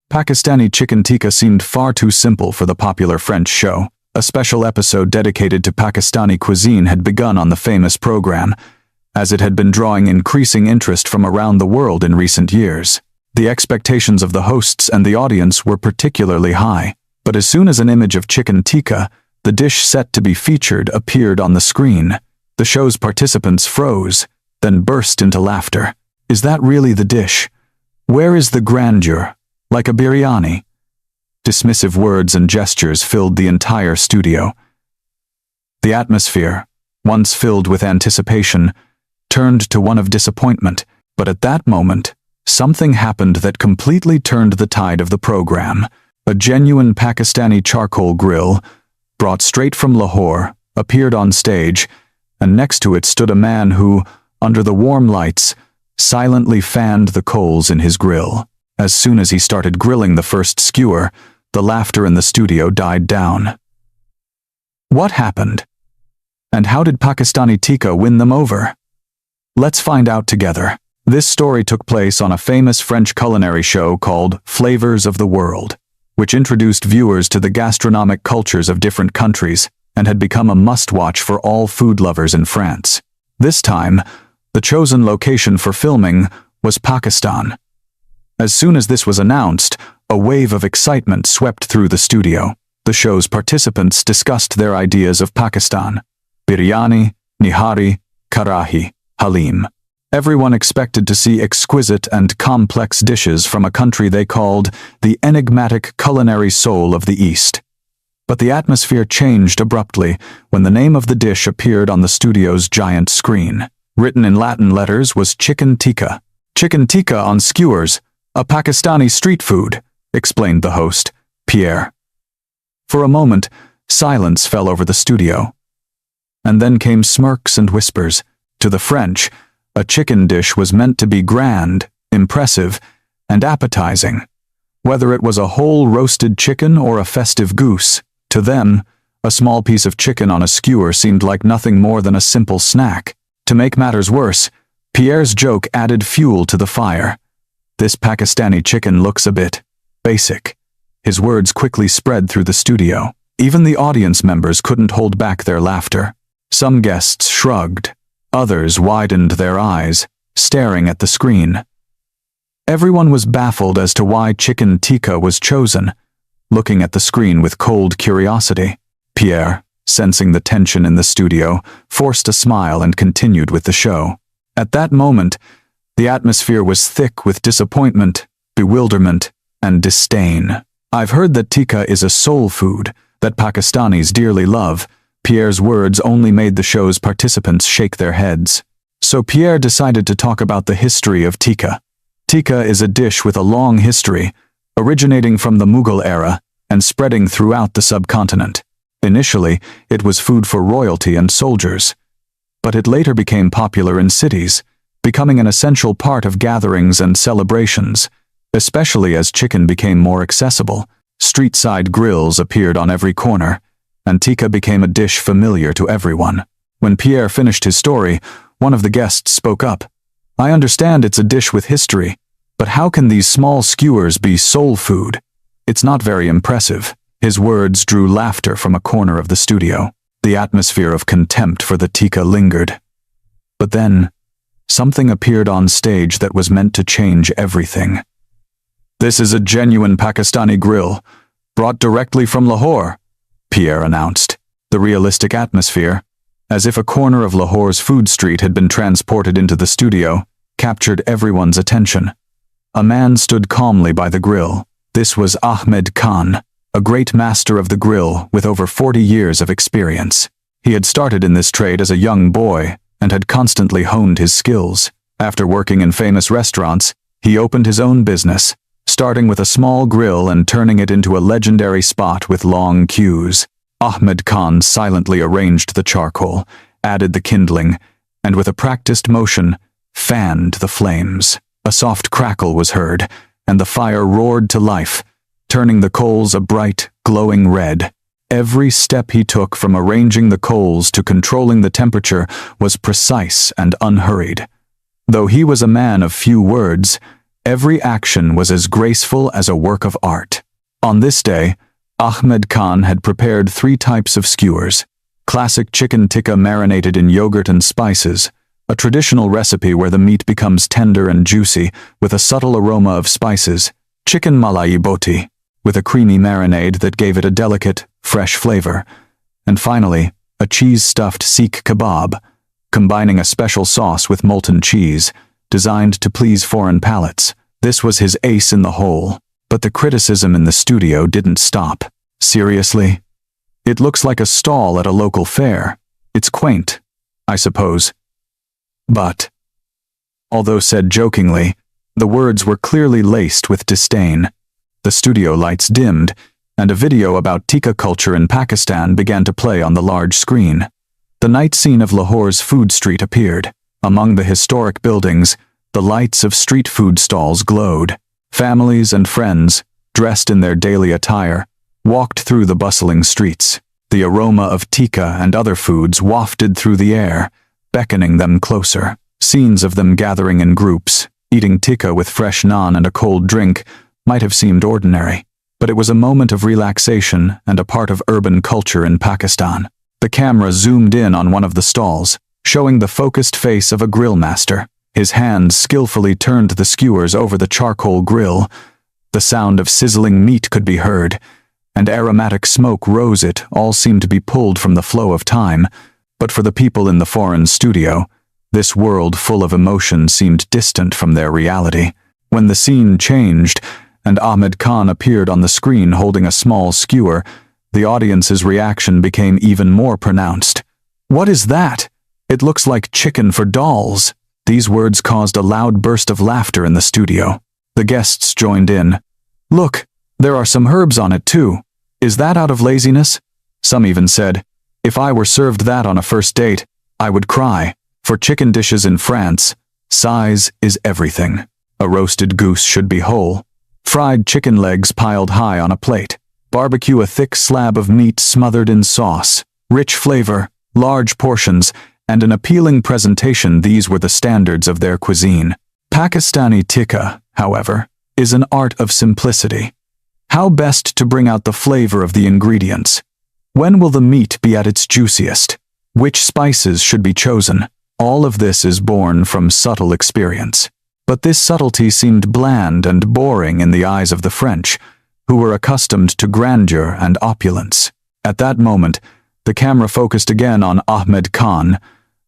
Pakistani chicken tikka seemed far too simple for the popular French show. A special episode dedicated to Pakistani cuisine had begun on the famous program, as it had been drawing increasing interest from around the world in recent years. The expectations of the hosts and the audience were particularly high, but as soon as an image of chicken tikka, the dish set to be featured, appeared on the screen, the show's participants froze, then burst into laughter. Is that really the dish? Where is the grandeur? Like a biryani? Dismissive words and gestures filled the entire studio. The atmosphere, once filled with anticipation, turned to one of disappointment, but at that moment, something happened that completely turned the tide of the program. A genuine Pakistani charcoal grill, brought straight from Lahore, appeared on stage, and next to it stood a man who, under the warm lights, silently fanned the coals in his grill. As soon as he started grilling the first skewer, the laughter in the studio died down. What happened? And how did Pakistani tikka win them over? Let's find out together. This story took place on a famous French culinary show called Flavors of the World, which introduced viewers to the gastronomic cultures of different countries and had become a must-watch for all food lovers in France. This time, the chosen location for filming was Pakistan. As soon as this was announced, a wave of excitement swept through the studio. The show's participants discussed their ideas of Pakistan: biryani, nihari, karahi, halim. Everyone expected to see exquisite and complex dishes from a country they called the enigmatic culinary soul of the East. But the atmosphere changed abruptly when the name of the dish appeared on the studio's giant screen. Written in Latin letters was chicken tikka. Chicken tikka on skewers, a Pakistani street food, explained the host, Pierre. For a moment, silence fell over the studio. And then came smirks and whispers. To the French, a chicken dish was meant to be grand, impressive, and appetizing. Whether it was a whole roasted chicken or a festive goose, to them, a small piece of chicken on a skewer seemed like nothing more than a simple snack. To make matters worse, Pierre's joke added fuel to the fire. This Pakistani chicken looks a bit basic. His words quickly spread through the studio. Even the audience members couldn't hold back their laughter. Some guests shrugged. Others widened their eyes, staring at the screen. Everyone was baffled as to why chicken tikka was chosen, looking at the screen with cold curiosity. Pierre, sensing the tension in the studio, forced a smile and continued with the show. At that moment, the atmosphere was thick with disappointment, bewilderment, and disdain. I've heard that tikka is a soul food that Pakistanis dearly love. Pierre's words only made the show's participants shake their heads. So Pierre decided to talk about the history of tikka. Tikka is a dish with a long history, originating from the Mughal era and spreading throughout the subcontinent. Initially, it was food for royalty and soldiers, but it later became popular in cities, becoming an essential part of gatherings and celebrations, especially as chicken became more accessible. Street-side grills appeared on every corner, and tikka became a dish familiar to everyone. When Pierre finished his story, one of the guests spoke up. I understand it's a dish with history, but how can these small skewers be soul food? It's not very impressive. His words drew laughter from a corner of the studio. The atmosphere of contempt for the tikka lingered. But then, something appeared on stage that was meant to change everything. This is a genuine Pakistani grill, brought directly from Lahore, Pierre announced. The realistic atmosphere, as if a corner of Lahore's food street had been transported into the studio, captured everyone's attention. A man stood calmly by the grill. This was Ahmed Khan, a great master of the grill with over 40 years of experience. He had started in this trade as a young boy and had constantly honed his skills. After working in famous restaurants, he opened his own business, starting with a small grill and turning it into a legendary spot with long queues. Ahmed Khan silently arranged the charcoal, added the kindling, and with a practiced motion, fanned the flames. A soft crackle was heard, and the fire roared to life, turning the coals a bright, glowing red. Every step he took, from arranging the coals to controlling the temperature, was precise and unhurried. Though he was a man of few words, Every action was as graceful as a work of art. On this day, Ahmed Khan had prepared 3 types of skewers: classic chicken tikka marinated in yogurt and spices, a traditional recipe where the meat becomes tender and juicy with a subtle aroma of spices; chicken malai boti, with a creamy marinade that gave it a delicate, fresh flavor; and finally, a cheese-stuffed Sikh kebab, combining a special sauce with molten cheese, designed to please foreign palates. This was his ace in the hole, but the criticism in the studio didn't stop. Seriously? It looks like a stall at a local fair. It's quaint, I suppose. But, although said jokingly, the words were clearly laced with disdain. The studio lights dimmed, and a video about Tikka culture in Pakistan began to play on the large screen. The night scene of Lahore's food street appeared. Among the historic buildings, the lights of street food stalls glowed. Families and friends, dressed in their daily attire, walked through the bustling streets. The aroma of tikka and other foods wafted through the air, beckoning them closer. Scenes of them gathering in groups, eating tikka with fresh naan and a cold drink, might have seemed ordinary, but it was a moment of relaxation and a part of urban culture in Pakistan. The camera zoomed in on one of the stalls, showing the focused face of a grill master. His hands skillfully turned the skewers over the charcoal grill. The sound of sizzling meat could be heard, and aromatic smoke rose. It all seemed to be pulled from the flow of time, but for the people in the foreign studio, this world full of emotion seemed distant from their reality. When the scene changed, and Ahmed Khan appeared on the screen holding a small skewer, the audience's reaction became even more pronounced. "What is that? It looks like chicken for dolls." These words caused a loud burst of laughter in the studio. The guests joined in. "Look, there are some herbs on it too. Is that out of laziness?" Some even said, "If I were served that on a first date, I would cry." For chicken dishes in France, size is everything. A roasted goose should be whole. Fried chicken legs piled high on a plate. Barbecue a thick slab of meat smothered in sauce. Rich flavor, large portions, and an appealing presentation. These were the standards of their cuisine. Pakistani tikka, however, is an art of simplicity. How best to bring out the flavor of the ingredients? When will the meat be at its juiciest? Which spices should be chosen? All of this is born from subtle experience. But this subtlety seemed bland and boring in the eyes of the French, who were accustomed to grandeur and opulence. At that moment, the camera focused again on Ahmed Khan,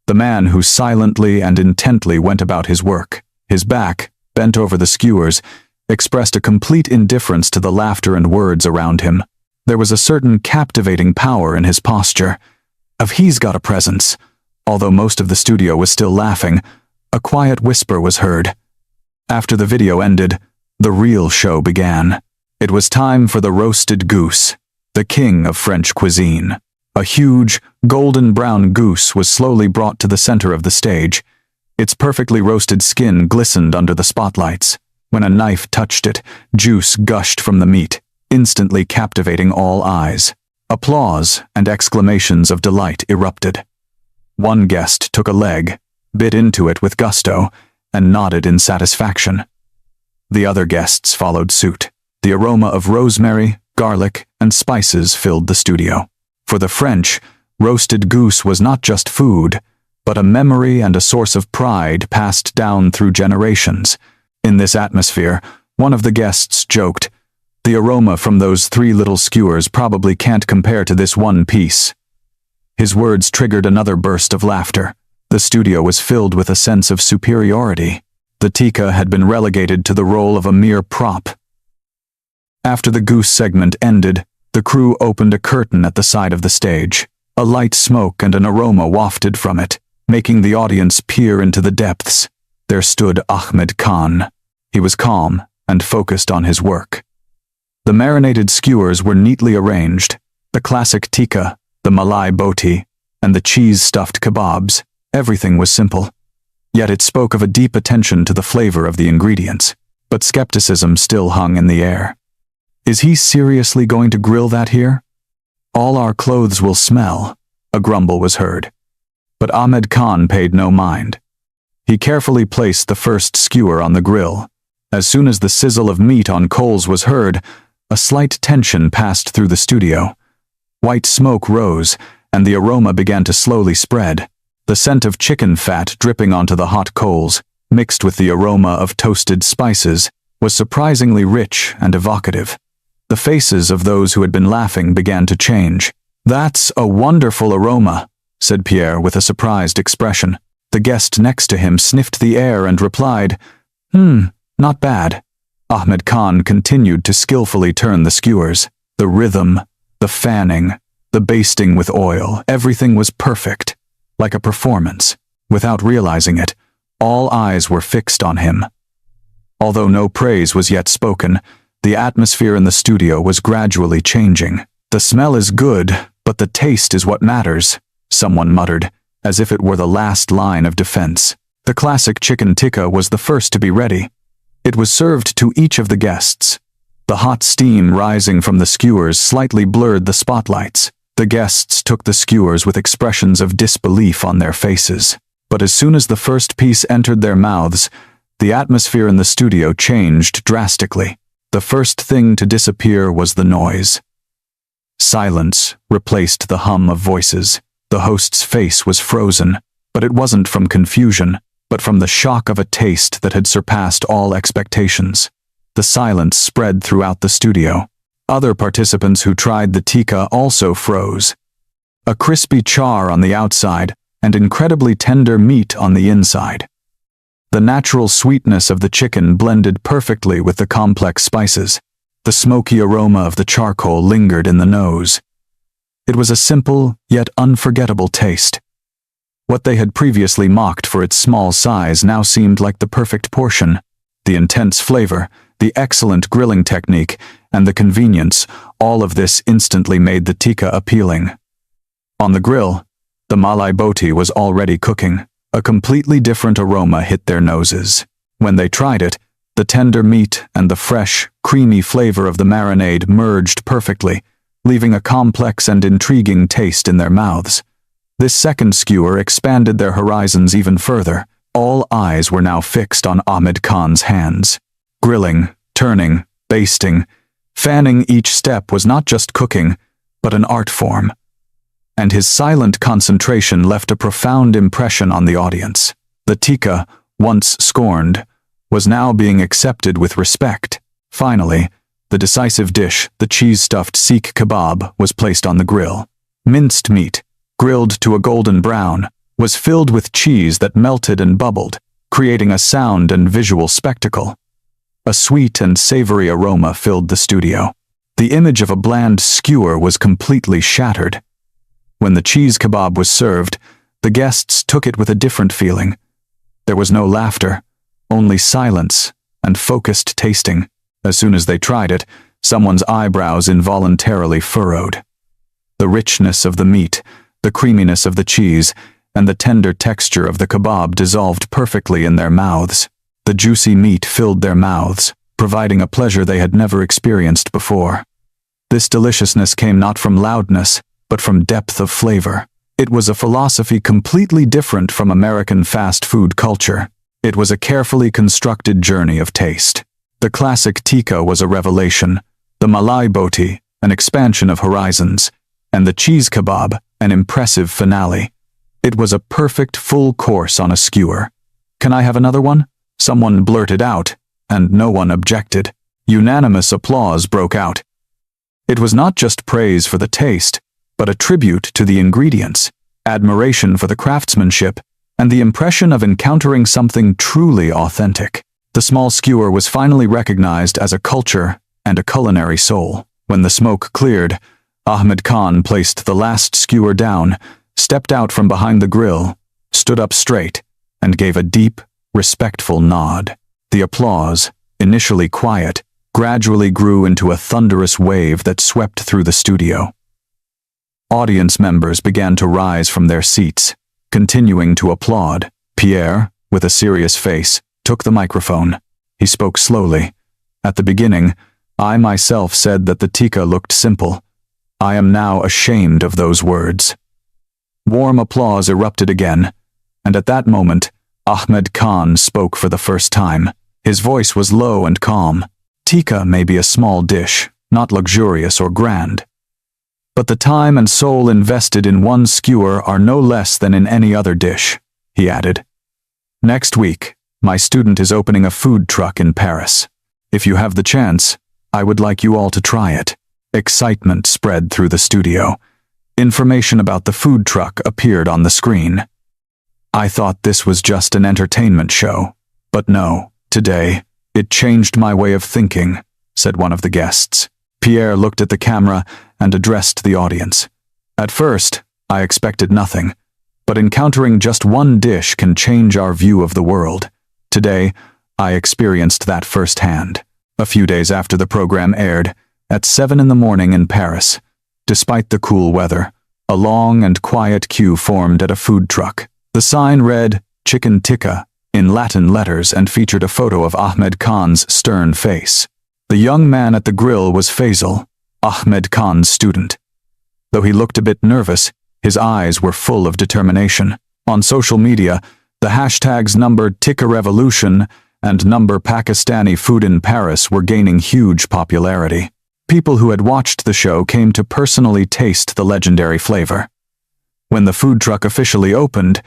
the man who silently and intently went about his work. His back, bent over the skewers, expressed a complete indifference to the laughter and words around him. There was a certain captivating power in his posture. He's got a presence. Although most of the studio was still laughing, a quiet whisper was heard. After the video ended, the real show began. It was time for the roasted goose, the king of French cuisine. A huge, golden brown goose was slowly brought to the center of the stage. Its perfectly roasted skin glistened under the spotlights. When a knife touched it, juice gushed from the meat, instantly captivating all eyes. Applause and exclamations of delight erupted. One guest took a leg, bit into it with gusto, and nodded in satisfaction. The other guests followed suit. The aroma of rosemary, garlic, and spices filled the studio. For the French, roasted goose was not just food, but a memory and a source of pride passed down through generations. In this atmosphere, one of the guests joked, "The aroma from those 3 little skewers probably can't compare to this one piece." His words triggered another burst of laughter. The studio was filled with a sense of superiority. The tikka had been relegated to the role of a mere prop. After the goose segment ended, the crew opened a curtain at the side of the stage. A light smoke and an aroma wafted from it, making the audience peer into the depths. There stood Ahmed Khan. He was calm and focused on his work. The marinated skewers were neatly arranged. The classic tikka, the malai boti, and the cheese-stuffed kebabs. Everything was simple. Yet it spoke of a deep attention to the flavor of the ingredients. But skepticism still hung in the air. Is he seriously going to grill that here? All our clothes will smell, a grumble was heard. But Ahmed Khan paid no mind. He carefully placed the first skewer on the grill. As soon as the sizzle of meat on coals was heard, a slight tension passed through the studio. White smoke rose, and the aroma began to slowly spread. The scent of chicken fat dripping onto the hot coals, mixed with the aroma of toasted spices, was surprisingly rich and evocative. The faces of those who had been laughing began to change. "That's a wonderful aroma," said Pierre with a surprised expression. The guest next to him sniffed the air and replied, "Not bad." Ahmed Khan continued to skillfully turn the skewers. The rhythm, the fanning, the basting with oil, everything was perfect, like a performance. Without realizing it, all eyes were fixed on him. Although no praise was yet spoken, the atmosphere in the studio was gradually changing. "The smell is good, but the taste is what matters," someone muttered, as if it were the last line of defense. The classic chicken tikka was the first to be ready. It was served to each of the guests. The hot steam rising from the skewers slightly blurred the spotlights. The guests took the skewers with expressions of disbelief on their faces. But as soon as the first piece entered their mouths, the atmosphere in the studio changed drastically. The first thing to disappear was the noise. Silence replaced the hum of voices. The host's face was frozen, but it wasn't from confusion, but from the shock of a taste that had surpassed all expectations. The silence spread throughout the studio. Other participants who tried the tikka also froze. A crispy char on the outside and incredibly tender meat on the inside. The natural sweetness of the chicken blended perfectly with the complex spices. The smoky aroma of the charcoal lingered in the nose. It was a simple, yet unforgettable taste. What they had previously mocked for its small size now seemed like the perfect portion. The intense flavor, the excellent grilling technique, and the convenience, all of this instantly made the tikka appealing. On the grill, the malai boti was already cooking. A completely different aroma hit their noses. When they tried it, the tender meat and the fresh, creamy flavor of the marinade merged perfectly, leaving a complex and intriguing taste in their mouths. This second skewer expanded their horizons even further. All eyes were now fixed on Ahmed Khan's hands. Grilling, turning, basting, fanning each step was not just cooking, but an art form. And his silent concentration left a profound impression on the audience. The tikka, once scorned, was now being accepted with respect. Finally, the decisive dish, the cheese-stuffed seekh kebab, was placed on the grill. Minced meat, grilled to a golden brown, was filled with cheese that melted and bubbled, creating a sound and visual spectacle. A sweet and savory aroma filled the studio. The image of a bland skewer was completely shattered. When the cheese kebab was served, the guests took it with a different feeling. There was no laughter, only silence and focused tasting. As soon as they tried it, someone's eyebrows involuntarily furrowed. The richness of the meat, the creaminess of the cheese, and the tender texture of the kebab dissolved perfectly in their mouths. The juicy meat filled their mouths, providing a pleasure they had never experienced before. This deliciousness came not from loudness, but from depth of flavor. It was a philosophy completely different from American fast food culture. It was a carefully constructed journey of taste. The classic tikka was a revelation, the malai boti, an expansion of horizons, and the cheese kebab, an impressive finale. It was a perfect full course on a skewer. "Can I have another one?" someone blurted out, and no one objected. Unanimous applause broke out. It was not just praise for the taste, but a tribute to the ingredients, admiration for the craftsmanship, and the impression of encountering something truly authentic. The small skewer was finally recognized as a culture and a culinary soul. When the smoke cleared, Ahmed Khan placed the last skewer down, stepped out from behind the grill, stood up straight, and gave a deep, respectful nod. The applause, initially quiet, gradually grew into a thunderous wave that swept through the studio. Audience members began to rise from their seats, continuing to applaud. Pierre, with a serious face, took the microphone. He spoke slowly. "At the beginning, I myself said that the tikka looked simple. I am now ashamed of those words." Warm applause erupted again, and at that moment, Ahmed Khan spoke for the first time. His voice was low and calm. Tikka may be a small dish, not luxurious or grand, but the time and soul invested in one skewer are no less than in any other dish, he added. Next week, my student is opening a food truck in Paris. If you have the chance, I would like you all to try it. Excitement spread through the studio. Information about the food truck appeared on the screen. I thought this was just an entertainment show, but no, today, it changed my way of thinking, said one of the guests. Pierre looked at the camera and addressed the audience. At first, I expected nothing, but encountering just one dish can change our view of the world. Today, I experienced that firsthand. A few days after the program aired, at 7 in the morning in Paris, despite the cool weather, a long and quiet queue formed at a food truck. The sign read, Chicken Tikka, in Latin letters and featured a photo of Ahmed Khan's stern face. The young man at the grill was Faisal, Ahmed Khan's student. Though he looked a bit nervous, his eyes were full of determination. On social media, the hashtags #Tikka Revolution and #Pakistani Food in Paris were gaining huge popularity. People who had watched the show came to personally taste the legendary flavor. When the food truck officially opened,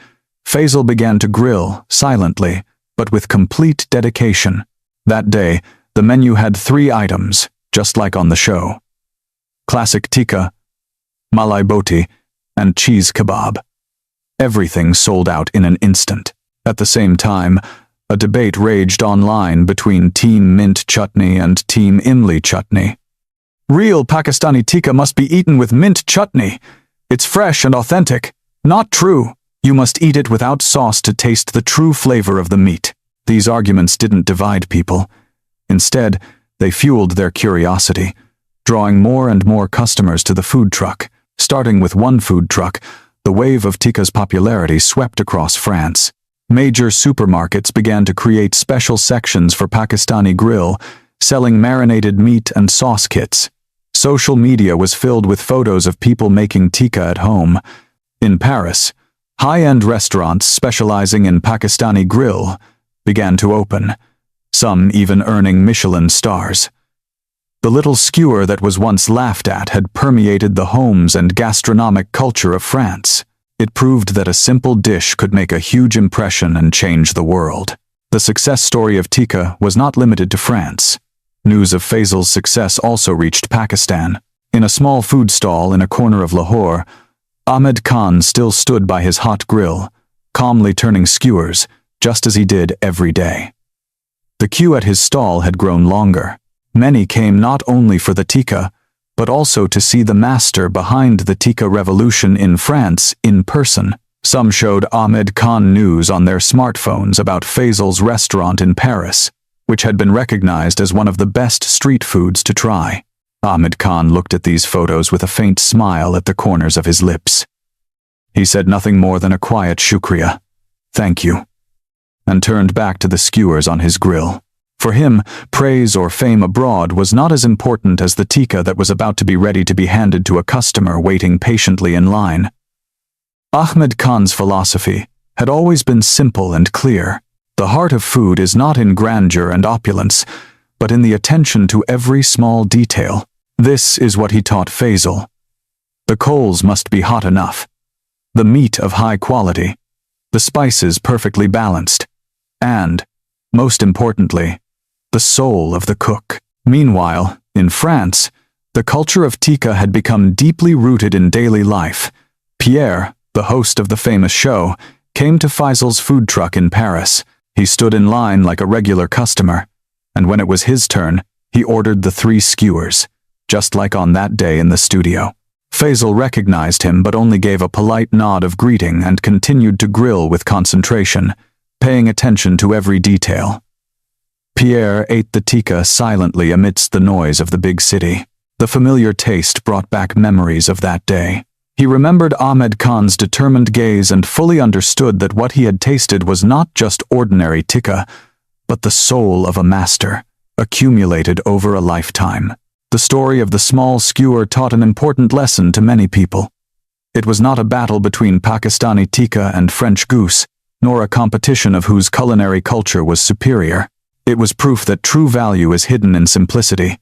Faisal began to grill, silently, but with complete dedication. That day, the menu had 3 items, just like on the show. Classic tikka, malai boti, and cheese kebab. Everything sold out in an instant. At the same time, a debate raged online between Team Mint Chutney and Team Imli Chutney. Real Pakistani tikka must be eaten with mint chutney. It's fresh and authentic. Not true. You must eat it without sauce to taste the true flavor of the meat. These arguments didn't divide people. Instead, they fueled their curiosity, drawing more and more customers to the food truck. Starting with one food truck, the wave of tikka's popularity swept across France. Major supermarkets began to create special sections for Pakistani grill, selling marinated meat and sauce kits. Social media was filled with photos of people making tikka at home. In Paris, high-end restaurants specializing in Pakistani grill began to open, some even earning Michelin stars. The little skewer that was once laughed at had permeated the homes and gastronomic culture of France. It proved that a simple dish could make a huge impression and change the world. The success story of tikka was not limited to France. News of Faisal's success also reached Pakistan. In a small food stall in a corner of Lahore, Ahmed Khan still stood by his hot grill, calmly turning skewers, just as he did every day. The queue at his stall had grown longer. Many came not only for the tikka, but also to see the master behind the tikka revolution in France in person. Some showed Ahmed Khan news on their smartphones about Faisal's restaurant in Paris, which had been recognized as one of the best street foods to try. Ahmed Khan looked at these photos with a faint smile at the corners of his lips. He said nothing more than a quiet shukriya, thank you, and turned back to the skewers on his grill. For him, praise or fame abroad was not as important as the tikka that was about to be ready to be handed to a customer waiting patiently in line. Ahmed Khan's philosophy had always been simple and clear. The heart of food is not in grandeur and opulence, but in the attention to every small detail. This is what he taught Faisal. The coals must be hot enough, the meat of high quality, the spices perfectly balanced, and, most importantly, the soul of the cook. Meanwhile, in France, the culture of tikka had become deeply rooted in daily life. Pierre, the host of the famous show, came to Faisal's food truck in Paris. He stood in line like a regular customer, and when it was his turn, he ordered the 3 skewers, just like on that day in the studio. Faisal recognized him but only gave a polite nod of greeting and continued to grill with concentration, paying attention to every detail. Pierre ate the tikka silently amidst the noise of the big city. The familiar taste brought back memories of that day. He remembered Ahmed Khan's determined gaze and fully understood that what he had tasted was not just ordinary tikka, but the soul of a master, accumulated over a lifetime. The story of the small skewer taught an important lesson to many people. It was not a battle between Pakistani tikka and French goose, nor a competition of whose culinary culture was superior. It was proof that true value is hidden in simplicity,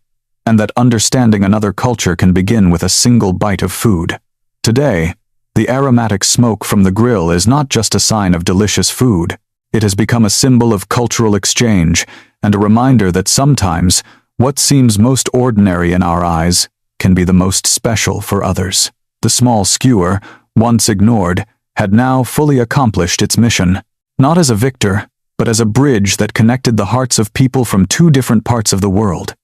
and that understanding another culture can begin with a single bite of food. Today, the aromatic smoke from the grill is not just a sign of delicious food. It has become a symbol of cultural exchange and a reminder that sometimes what seems most ordinary in our eyes can be the most special for others. The small skewer, once ignored, had now fully accomplished its mission, not as a victor, but as a bridge that connected the hearts of people from two different parts of the world.